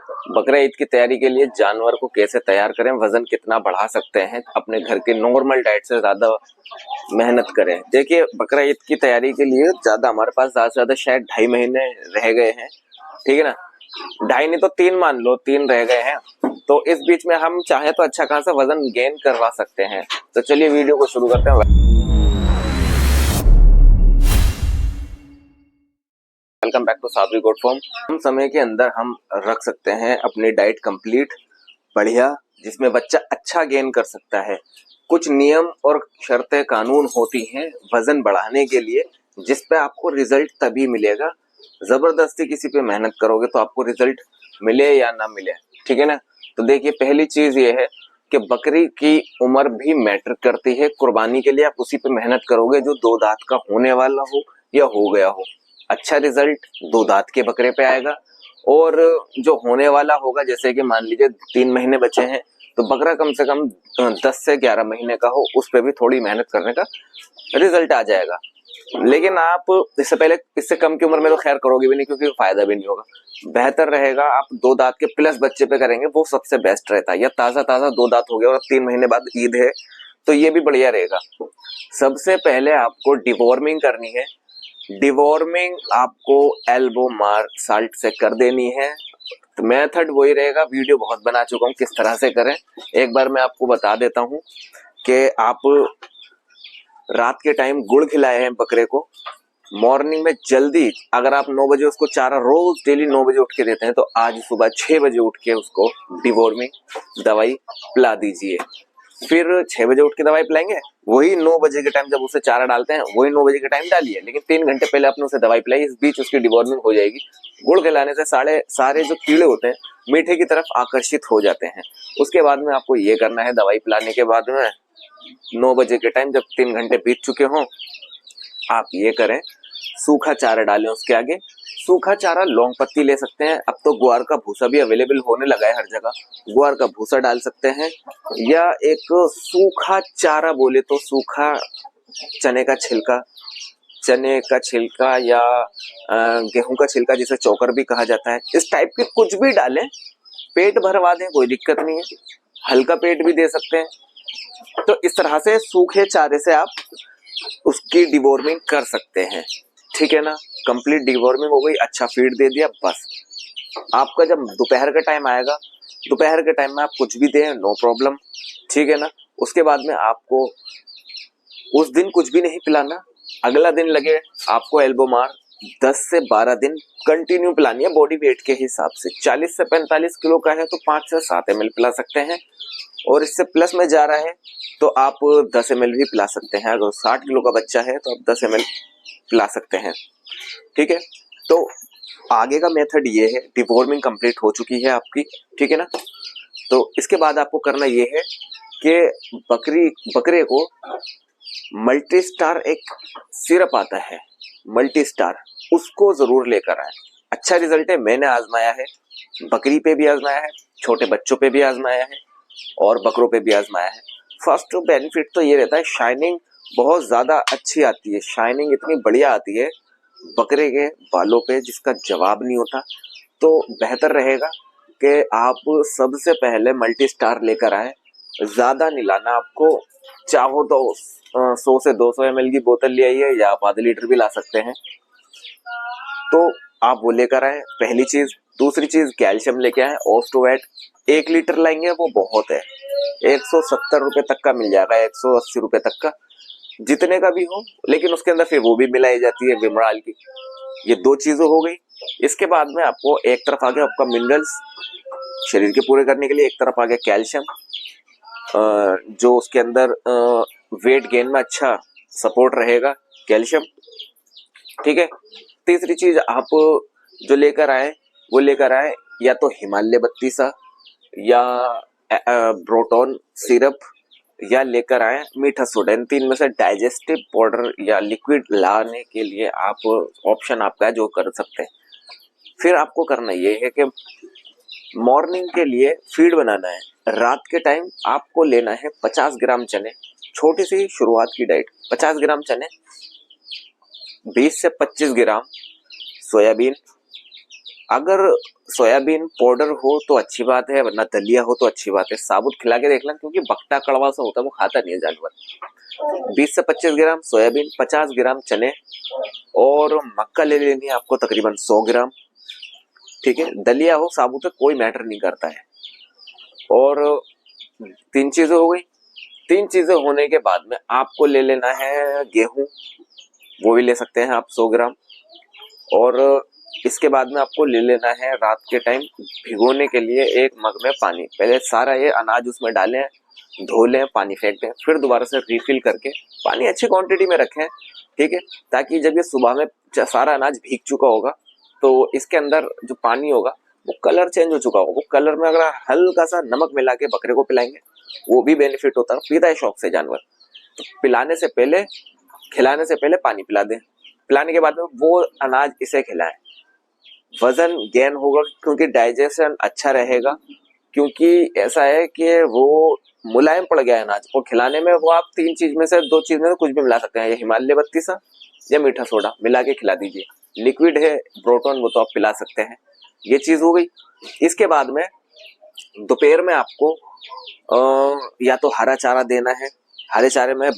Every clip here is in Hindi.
बकरा ईद की तैयारी के लिए जानवर को कैसे तैयार करें, वजन कितना बढ़ा सकते हैं, अपने घर के नॉर्मल डाइट से ज्यादा मेहनत करें। देखिए, बकरा ईद की तैयारी के लिए ज्यादा हमारे पास ज्यादा से ज्यादा शायद 2.5 महीने रह गए हैं, ठीक है ना। 2.5 नहीं तो 3 मान लो, 3 रह गए हैं। तो इस बीच में हम चाहे तो अच्छा खासा वजन गेन करवा सकते हैं। तो चलिए वीडियो को शुरू करते हैं। Welcome back to Sabari goat farm. कम समय के अंदर हम रख सकते हैं अपनी डाइट कंप्लीट बढ़िया, जिसमें बच्चा अच्छा गेन कर सकता है। कुछ नियम और शर्तें कानून होती हैं वजन बढ़ाने के लिए, जिस पे आपको रिजल्ट तभी मिलेगा। जबरदस्ती किसी पे मेहनत करोगे तो आपको रिजल्ट मिले या ना मिले, ठीक है ना। तो देखिए, पहली चीज ये है कि बकरी की उम्र भी मैटर करती है। कुर्बानी के लिए आप उसी पे मेहनत करोगे जो 2 दांत का होने वाला हो या हो गया हो। अच्छा रिजल्ट 2 दांत के बकरे पे आएगा। और जो होने वाला होगा, जैसे कि मान लीजिए 3 महीने बचे हैं, तो बकरा कम से कम 10 से 11 महीने का हो, उस पे भी थोड़ी मेहनत करने का रिजल्ट आ जाएगा। लेकिन आप इससे पहले इससे कम की उम्र में तो खैर करोगे भी नहीं, क्योंकि फायदा भी नहीं होगा। बेहतर रहेगा आप 2 दांत के प्लस बच्चे पे करेंगे, वो सबसे बेस्ट रहता है। या ताजा ताजा 2 दांत हो गया और 3 महीने बाद ईद है, तो ये भी बढ़िया रहेगा। सबसे पहले आपको डिवॉर्मिंग करनी है। डिवॉर्मिंग आपको एल्बो मार साल्ट से कर देनी है। तो मेथड वही रहेगा, वीडियो बहुत बना चुका हूँ किस तरह से करें। एक बार मैं आपको बता देता हूँ कि आप रात के टाइम गुड़ खिलाए हैं बकरे को, मॉर्निंग में जल्दी अगर आप 9 बजे उसको चारा रोज डेली 9 बजे उठ के देते हैं, तो आज सुबह 6 बजे उठ के उसको डिवॉर्मिंग दवाई पिला दीजिए। फिर 6 बजे उठ के दवाई पिलाएंगे, वही 9 बजे के टाइम जब उसे चारा डालते हैं वही 9 बजे के टाइम डालिए, लेकिन 3 घंटे पहले आपने उसे दवाई पिलाई, इस बीच उसकी डिवॉर्मिंग हो जाएगी। गुड़ खिलाने से सारे जो कीड़े होते हैं मीठे की तरफ आकर्षित हो जाते हैं। उसके बाद में आपको ये करना है, दवाई पिलाने के बाद में 9 बजे के टाइम जब 3 घंटे बीत चुके हों, आप ये करें, सूखा चारा डालें उसके आगे। सूखा चारा लौंग पत्ती ले सकते हैं, अब तो ग्वार का भूसा भी अवेलेबल होने लगा है हर जगह, ग्वार का भूसा डाल सकते हैं। या एक सूखा चारा बोले तो सूखा चने का छिलका या गेहूं का छिलका, जिसे चोकर भी कहा जाता है, इस टाइप के कुछ भी डालें, पेट भरवा दें, कोई दिक्कत नहीं है। हल्का पेट भी दे सकते हैं। तो इस तरह से सूखे चारे से आप उसकी डिवॉर्मिंग कर सकते हैं, ठीक है ना। कंप्लीट डिवॉर्मिंग हो गई, अच्छा फीड दे दिया, बस। आपका जब दोपहर का टाइम आएगा, दोपहर के टाइम में आप कुछ भी दें, नो प्रॉब्लम, ठीक है ना। उसके बाद में आपको उस दिन कुछ भी नहीं पिलाना। अगला दिन लगे आपको एल्बो मार 10 से 12 दिन कंटिन्यू पिलानी है, बॉडी वेट के हिसाब से। 40 से 45 किलो का है तो 5 से 7 ml पिला सकते हैं, और इससे प्लस में जा रहा है तो आप 10 ml भी पिला सकते हैं। अगर 60 किलो का बच्चा है तो आप 10 ml पिला सकते हैं, ठीक है। तो आगे का मेथड ये है, डिवॉर्मिंग कंप्लीट हो चुकी है आपकी, ठीक है ना। तो इसके बाद आपको करना ये है कि बकरे को मल्टी स्टार एक सिरप आता है, मल्टी स्टार, उसको जरूर लेकर आए। अच्छा रिजल्ट है, मैंने आजमाया है, बकरी पे भी आजमाया है, छोटे बच्चों पे भी आजमाया है, और बकरों पे भी आजमाया है। फर्स्ट बेनिफिट तो ये रहता है, शाइनिंग बहुत ज्यादा अच्छी आती है, शाइनिंग इतनी बढ़िया आती है बकरे के बालों पे, जिसका जवाब नहीं होता। तो बेहतर रहेगा कि आप सबसे पहले मल्टी स्टार लेकर आए। ज्यादा नहीं लाना आपको, चाहो तो 100 से 200 ml की बोतल ले आइए, या आप आधे लीटर भी ला सकते हैं, तो आप वो लेकर आए, पहली चीज। दूसरी चीज, कैल्शियम लेके आए, ओस्टोवेट 1 लीटर लाएंगे, वो बहुत है, 170 रुपए तक का मिल जाएगा, 180 रुपए तक का, जितने का भी हो, लेकिन उसके अंदर फिर वो भी मिलाई जाती है विमराल की। ये 2 चीजें हो गई। इसके बाद में आपको एक तरफ आ गया आपका मिनरल्स शरीर के पूरे करने के लिए, एक तरफ आ गया कैल्शियम, जो उसके अंदर वेट गेन में अच्छा सपोर्ट रहेगा, कैल्शियम, ठीक है। तीसरी चीज आप जो लेकर आए, वो लेकर आए या तो हिमालय बत्तीसा या ब्रोटोन सिरप, या लेकर आए मीठा सोडा। इन 3 में से डाइजेस्टिव पाउडर या लिक्विड लाने के लिए आप ऑप्शन आपका है, जो कर सकते हैं। फिर आपको करना ये है कि मॉर्निंग के लिए फीड बनाना है। रात के टाइम आपको लेना है 50 ग्राम चने, छोटी सी शुरुआत की डाइट, 50 ग्राम चने, 20 से 25 ग्राम सोयाबीन, अगर सोयाबीन पाउडर हो तो अच्छी बात है, वरना दलिया हो तो अच्छी बात है। साबुत खिला के देख लें, क्योंकि बकटा कड़वा सा होता है, वो खाता नहीं है जानवर। 20 से 25 ग्राम सोयाबीन, 50 ग्राम चने और मक्का ले लेनी है आपको तकरीबन 100 ग्राम। ठीक है, दलिया हो साबुत है कोई मैटर नहीं करता है। और 3 चीजें हो गई। 3 चीजें होने के बाद में आपको ले लेना है गेहूं, वो भी ले सकते हैं आप 100 ग्राम। और इसके बाद में आपको ले लेना है रात के टाइम भिगोने के लिए एक मग में पानी। पहले सारा ये अनाज उसमें डालें, धो लें, पानी फेंक दें, फिर दोबारा से रिफिल करके पानी अच्छी क्वांटिटी में रखें। ठीक है, ताकि जब ये सुबह में सारा अनाज भीग चुका होगा तो इसके अंदर जो पानी होगा वो कलर चेंज हो चुका होगा। वो कलर में अगर हल्का सा नमक मिला के बकरे को पिलाएंगे वो भी बेनिफिट होता है, पीता है शौक से जानवर। तो पिलाने से पहले, खिलाने से पहले पानी पिला दें, पिलाने के बाद में वो अनाज इसे खिलाएं। वजन गेन होगा क्योंकि डाइजेशन अच्छा रहेगा, क्योंकि ऐसा है कि वो मुलायम पड़ गया है अनाज को खिलाने में। वो आप 3 चीज में से 2 चीज में से कुछ भी मिला सकते हैं, या हिमालय बत्ती सा या मीठा सोडा मिला के खिला दीजिए। लिक्विड है ब्रोटोन, वो तो आप पिला सकते हैं। ये चीज हो गई। इसके बाद में दोपहर में आपको या तो हरा चारा देना है। हरे चारे में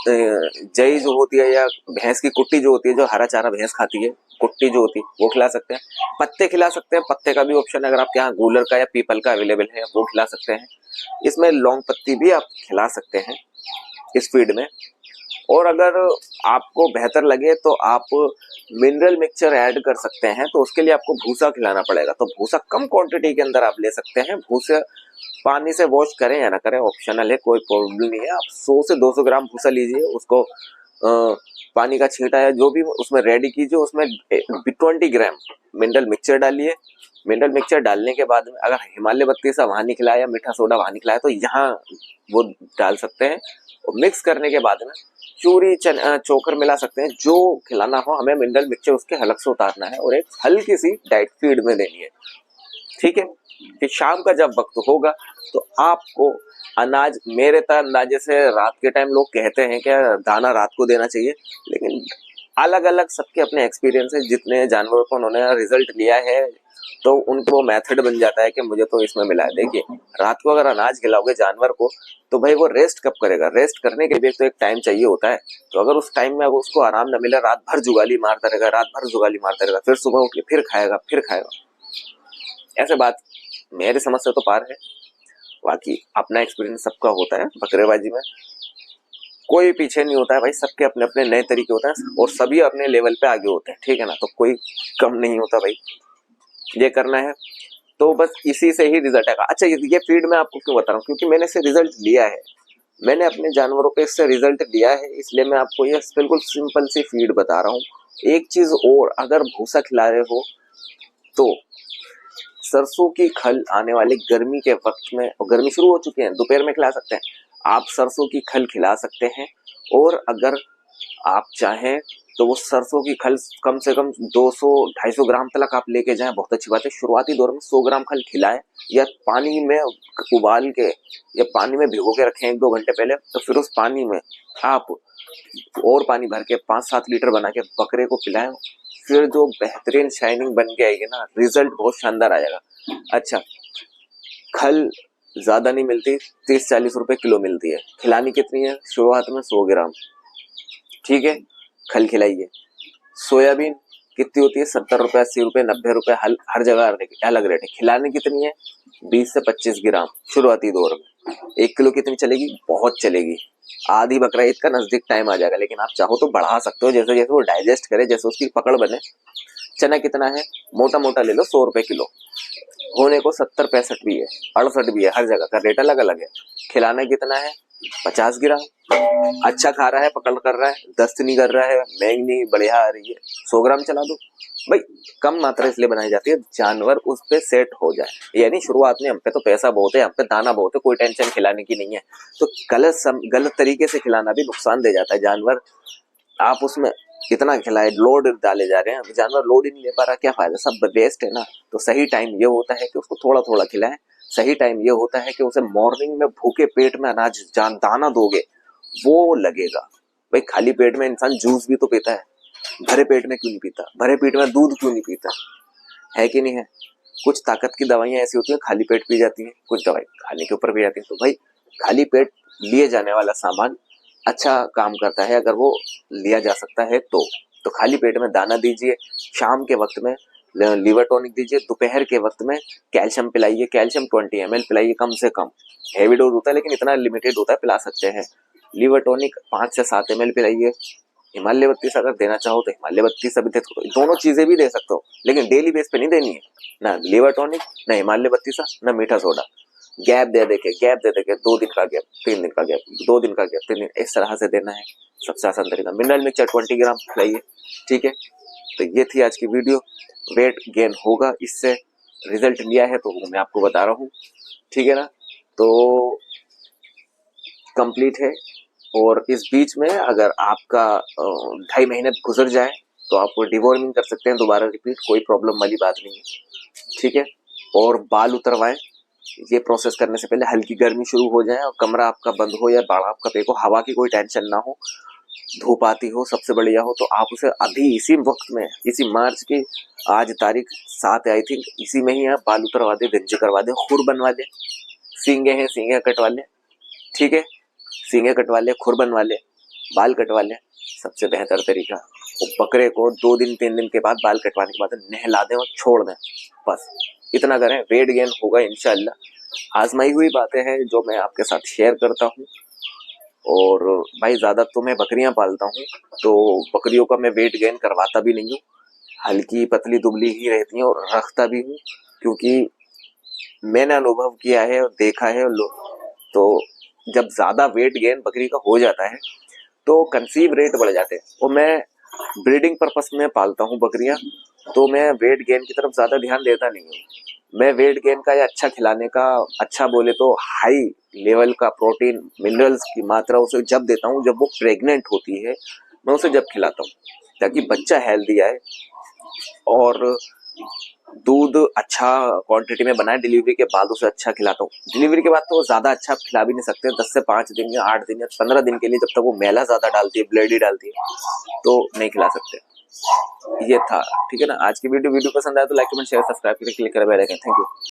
जई जो होती है या भैंस की कुट्टी जो होती है, जो हरा चारा भैंस खाती है, कुट्टी जो होती है वो खिला सकते हैं। पत्ते खिला सकते हैं, पत्ते का भी ऑप्शन है, अगर आपके यहाँ गूलर का या पीपल का अवेलेबल है वो खिला सकते हैं। इसमें लौंग पत्ती भी आप खिला सकते हैं इस फीड में। और अगर आपको बेहतर लगे तो आप मिनरल मिक्सचर ऐड कर सकते हैं, तो उसके लिए आपको भूसा खिलाना पड़ेगा। तो भूसा कम क्वांटिटी के अंदर आप ले सकते हैं। भूसे पानी से वॉश करें या ना करें ऑप्शनल है, कोई प्रॉब्लम नहीं है। आप 100 से 200 ग्राम भूसा लीजिए, उसको पानी का छींटा है जो भी उसमें रेडी कीजिए, उसमें 20 ग्राम मिनरल मिक्सचर डालिए। मिनरल मिक्सचर डालने के बाद में अगर हिमालय बत्ती सा वहां निकला या मीठा सोडा वहां निकला है तो यहाँ वो डाल सकते हैं। और मिक्स करने के बाद में चूरी चोकर मिला सकते हैं। जो खिलाना हो हमें मिनरल मिक्सचर उसके हलक से उतारना है और एक हल्की सी डाइट फीड में देनी है। ठीक है, कि शाम का जब वक्त होगा तो आपको अनाज, मेरे अंदाजे से रात के टाइम लोग कहते हैं कि दाना रात को देना चाहिए, लेकिन अलग अलग सबके अपने एक्सपीरियंस है। जितने जानवरों को उन्होंने रिजल्ट लिया है तो उनको वो मेथड बन जाता है कि मुझे तो इसमें मिला है। देखिए, रात को अगर अनाज खिलाओगे जानवर को तो भाई वो रेस्ट कब करेगा? रेस्ट करने के लिए तो एक टाइम चाहिए होता है। तो अगर उस टाइम में अगर उसको आराम न मिले, रात भर जुगाली मारता रहेगा, रात भर जुगाली मारता रहेगा, फिर सुबह उठ के फिर खाएगा, फिर खाएगा। ऐसे बात मेरे समझ से तो पार है। बाकी अपना एक्सपीरियंस सबका होता है। बकरेबाजी में कोई पीछे नहीं होता है भाई, सबके अपने अपने नए तरीके होते हैं और सभी अपने लेवल पे आगे होते हैं। ठीक है ना, तो कोई कम नहीं होता भाई। ये करना है तो बस इसी से ही रिजल्ट आएगा। अच्छा, ये फीड मैं आपको क्यों बता रहा हूँ? क्योंकि मैंने इससे रिजल्ट लिया है, मैंने अपने जानवरों पे इससे रिजल्ट लिया है, इसलिए मैं आपको ये बिल्कुल सिंपल सी फीड बता रहा हूँ। एक चीज और, अगर भूसा खिला रहे हो तो सरसों की खल आने वाली गर्मी के वक्त में, और गर्मी शुरू हो चुकी है, दोपहर में खिला सकते हैं आप। सरसों की खल खिला सकते हैं। और अगर आप चाहें तो वो सरसों की खल कम से कम 200-250 ग्राम तक आप लेके जाएं, बहुत अच्छी बात है। शुरुआती दौर में 100 ग्राम खल खिलाएं, या पानी में उबाल के या पानी में भिगो के रखें 1-2 घंटे पहले। तो फिर उस पानी में आप और पानी भर के 5-7 लीटर बना के बकरे को पिलाएं। फिर जो बेहतरीन शाइनिंग बन के आएगी ना, रिजल्ट बहुत शानदार आएगा। अच्छा, खल ज्यादा नहीं मिलती, 30-40 रुपए किलो मिलती है। खिलानी कितनी है? शुरुआत में 100 ग्राम। ठीक है, खल खिलाइए। सोयाबीन कितनी होती है? 70 रुपए, 80 रुपए, 90 रुपए, हर जगह अलग रेट है। खिलानी कितनी है? 20 से 25 ग्राम शुरुआती दौर में। 1 किलो कितनी चलेगी? बहुत चलेगी। आधी बकरा ईद का नजदीक टाइम आ जाएगा, लेकिन आप चाहो तो बढ़ा सकते हो, जैसे जैसे वो डाइजेस्ट करे, जैसे उसकी पकड़ बने। चना कितना है? मोटा मोटा ले लो, 100 रुपए किलो। होने को 70-65 भी है, 68 भी है, हर जगह का रेट अलग अलग है। खिलाना कितना है? 50 ग्राम। अच्छा खा रहा है, पकड़ कर रहा है, दस्त नहीं कर रहा है, मैंग नहीं बढ़िया आ रही है, 100 ग्राम चला दो भाई। कम मात्रा इसलिए बनाई जाती है जानवर उस पे सेट हो जाए। यानी शुरुआत में हम पे तो पैसा बहुत है, हम पे दाना बहुत है, कोई टेंशन खिलाने की नहीं है। तो गलत तरीके से खिलाना भी नुकसान दे जाता है। जानवर आप उसमें कितना खिलाए, लोड डाले जा रहे हैं, जानवर लोड ही नहीं ले पा रहा, क्या फायदा? सब वेस्ट है ना। तो सही टाइम ये होता है कि उसको थोड़ा थोड़ा खिलाएं। सही टाइम ये होता है कि उसे मॉर्निंग में भूखे पेट में अनाज दाना दोगे वो लगेगा। भाई खाली पेट में इंसान जूस भी तो पीता है, भरे पेट में क्यों नहीं पीता? भरे पेट में दूध क्यों नहीं पीता? है कि नहीं है। कुछ ताकत की दवाइयाँ ऐसी होती हैं खाली पेट पी जाती हैं, कुछ दवाई खाने के ऊपर भी जाती है। तो भाई खाली पेट लिए जाने वाला सामान अच्छा काम करता है अगर वो लिया जा सकता है तो खाली पेट में दाना दीजिए, शाम के वक्त में लीवर टॉनिक दीजिए, दोपहर के वक्त में कैल्शियम पिलाइए, कैल्शियम 20 ml पिलाइए कम से कम। हैवी डोज होता है लेकिन इतना लिमिटेड होता है, पिला सकते हैं। लीवर टॉनिक 5 से 7 ml पिलाइए। हिमालय बत्तीस अगर देना चाहो तो हिमालय बत्तीस अभी दे सकते हो, दोनों चीजें भी दे सकते हो लेकिन डेली बेस पे नहीं देनी है, ना लीवर टॉनिक ना हिमालय बत्तीसा ना मीठा सोडा। गैप दे देके 2 दिन का गैप, 3 दिन का गैप, 2 दिन का गैप, 3 दिन, इस तरह से देना है सबसे आसान तरीका। मिनरल मिक्सचर 20 ग्राम खिलाइए, ठीक है। तो ये थी आज की वीडियो। वेट गेन होगा इससे, रिजल्ट लिया है तो मैं आपको बता रहा हूँ, ठीक है ना। तो कंप्लीट है। और इस बीच में अगर आपका 2.5 महीने गुजर जाए तो आप डिवॉर्मिंग कर सकते हैं दोबारा रिपीट, कोई प्रॉब्लम वाली बात नहीं है, ठीक है। और बाल उतरवाएं, ये प्रोसेस करने से पहले हल्की गर्मी शुरू हो जाए और कमरा आपका बंद हो या बाड़ा आपका पे हो, हवा की कोई टेंशन ना हो, धूप आती हो, सबसे बढ़िया हो, तो आप उसे अभी इसी वक्त में, इसी मार्च की आज तारीख 7 है आई थिंक, इसी में ही आप बाल उतरवा दे, गंजे करवा दे, खुर बनवा ले, सींगे हैं सींगे कटवा ले, ठीक है। सींगे कटवा ले, खुर बनवा ले, बाल कटवा ले, सबसे बेहतर तरीका। वो बकरे को 2 दिन 3 दिन के बाद बाल कटवाने के बाद नहला दें और छोड़ दें, बस इतना करें, वेट गेन होगा इंशाल्लाह। आजमाई हुई बातें हैं जो मैं आपके साथ शेयर करता हूँ। और भाई ज्यादा तो मैं बकरियां पालता हूँ तो बकरियों का मैं वेट गेन करवाता भी नहीं हूँ, हल्की पतली दुबली ही रहती हैं और रखता भी हूँ, क्योंकि मैंने अनुभव किया है और देखा है तो जब ज्यादा वेट गेन बकरी का हो जाता है तो कंसीव रेट बढ़ जाते हैं। और मैं ब्रीडिंग पर्पस में पालता हूँ बकरियां, तो मैं वेट गेन की तरफ ज्यादा ध्यान देता नहीं हूँ। मैं वेट गेन का या अच्छा खिलाने का, अच्छा बोले तो हाई लेवल का प्रोटीन मिनरल्स की मात्रा उसे जब देता हूँ जब वो प्रेग्नेंट होती है, मैं उसे जब खिलाता हूँ ताकि बच्चा हेल्दी आए और दूध अच्छा क्वांटिटी में बनाए। डिलीवरी के बाद उसे अच्छा खिलाता हूँ, डिलीवरी के बाद तो ज्यादा अच्छा खिला भी नहीं सकते, 10 से 5 दिन या 8 दिन या 15 दिन के लिए, जब तक वो मैला ज्यादा डालती है, ब्लेडी डालती है, तो नहीं खिला सकते। ये था, ठीक है ना। आज की वीडियो पसंद आया तो लाइक कमेंट शेयर सब्सक्राइब करके क्लिक कर बेल आइकन। Thank you.